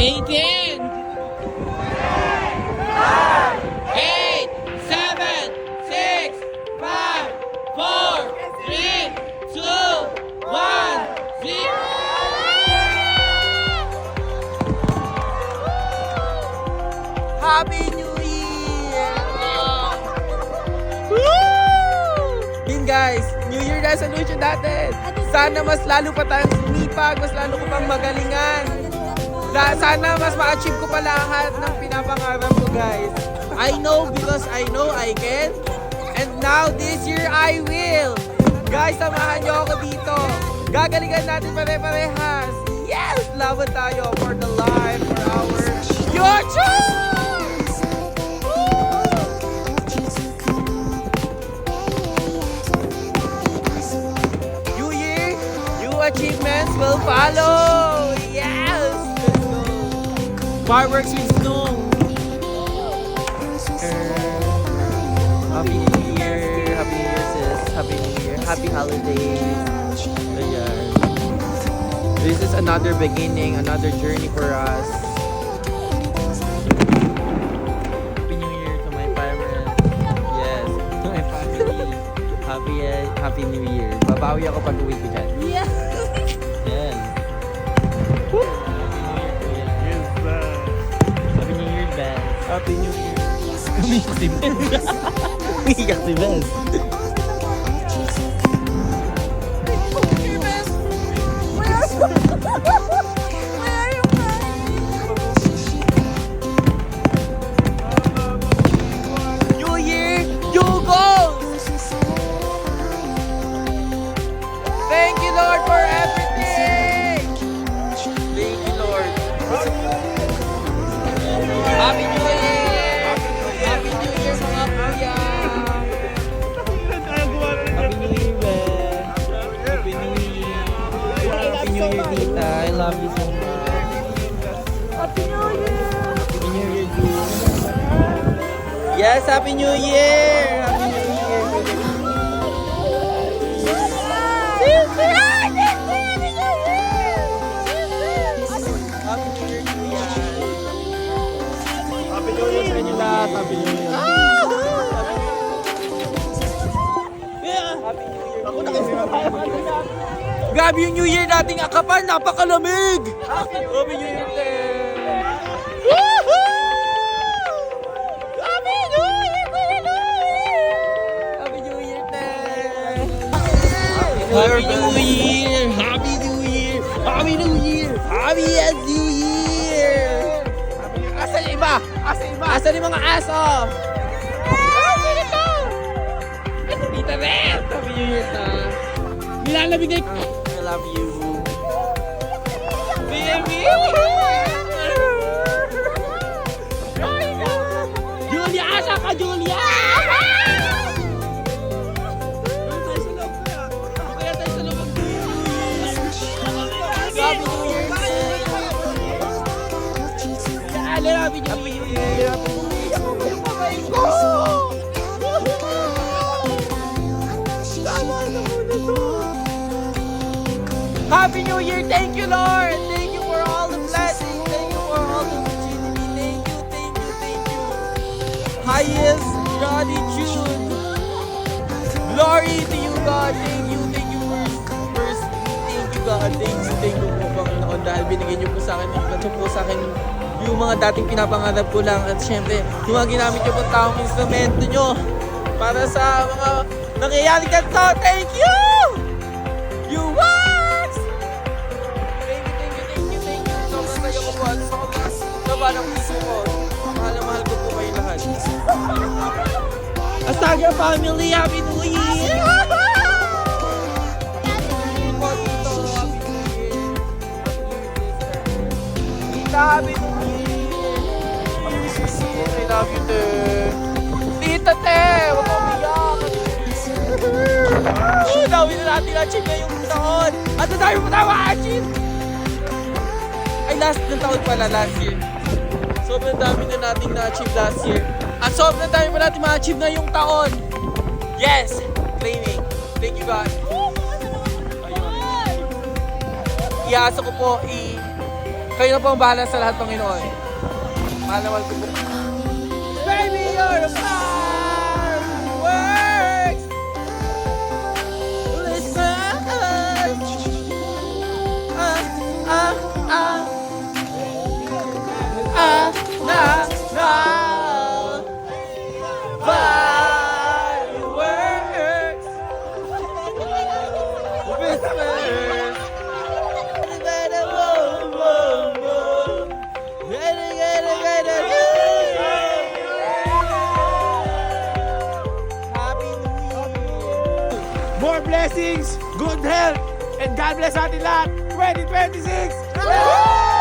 18. 8, 7, 6, 5, 4, 3, 2, 1, 0. Happy New Year! Yun guys, New Year resolution natin. Sana mas lalo pa tayong sumipag, mas lalo ko pang magalingan. Sana mas ma-achieve ko pa lahat ng pinapangarap ko guys. I know because I know I can. And now this year I will. Guys, samahan nyo ako dito. Gagalingan natin pare-parehas. Yes! Laban tayo for the life, for our future! New year, new achievements will follow. Yes! Let's go. Fireworks with snow. Happy New Year! Happy New Year sis! Happy New Year! Happy holidays! Ayan. This is another beginning, another journey for us. Happy New Year to my parents. Yes, to my family. Happy New Year. Babawi ako pag uwi ko dyan. Yeah. Yes. Happy New Year, Ben. Happy New Year. Umiyak si Ben. Umiyak si Ben. New Year, new goals! Thank you, Lord, for everything! Thank you, Lord. Happy New Year! Happy New Year, mga kuya! Happy New Year, Ben! Happy New Year! Happy New Year, tita! I love you so much! Happy New Year! Happy New Year, dude! Yes, Happy New Year! Happy New Year! Happy New Year, kuya! Happy New Year sa inyo lahat. Happy New Year. Happy New Year! Ako nakasinabahan. Grabe yung New Year nating akapan, napakalamig! Happy New Year, te! Happy New Year, Kuya Louie! Happy New Year, te! Happy New Year! Happy New Year! Happy New Year! Happy New Year! Asa yung iba? Asa yung iba? Asa yung mga aso? Tita Red! Happy New Year, ta! Nilalamig na I love you. Baby! Julia! Asa ka, Julia? Kaya tayo sa loob. Happy New Year! Happy New Year! Happy New Year! Thank you, Lord! Thank you for all the blessings. Thank you for all the opportunity. Thank you. Highest gratitude. Glory to you, God. Thank you first. Thank you, God. Thank you po, Panginoon. Dahil binigay niyo po sa akin, ito po sa akin yung mga dating pinapangarap ko lang. At syempre, yung mga ginamit niyo po taong instrumento niyo para sa mga nangyayari ganito. Thank you! You won! Sobrang tayo ko po at sobrang gaba ng puso ko. Mahal na mahal ko po kayo lahat. Asaga family, Happy New Year! Tita, Happy New Year! I love you, te. Tita, te! Huwag kang umiyak! Dami na natin na-achieve na yung taon! At na dami mo na ma-achieve! Ay, last year. Sobrang dami na natin na-achieve last year. At sobrang dami pa natin ma-achieve na yung taon. Yes! Claiming. Thank you, God. Ayun. Iasa ko po, Kayo na po ang bahala sa lahat, Panginoon. Mahal na mahal ko po. Baby, you're a fireworks. Listen. Na. Fireworks. Christmas. Happy New Year. More blessings, good health, and God bless atin lahat. 2026!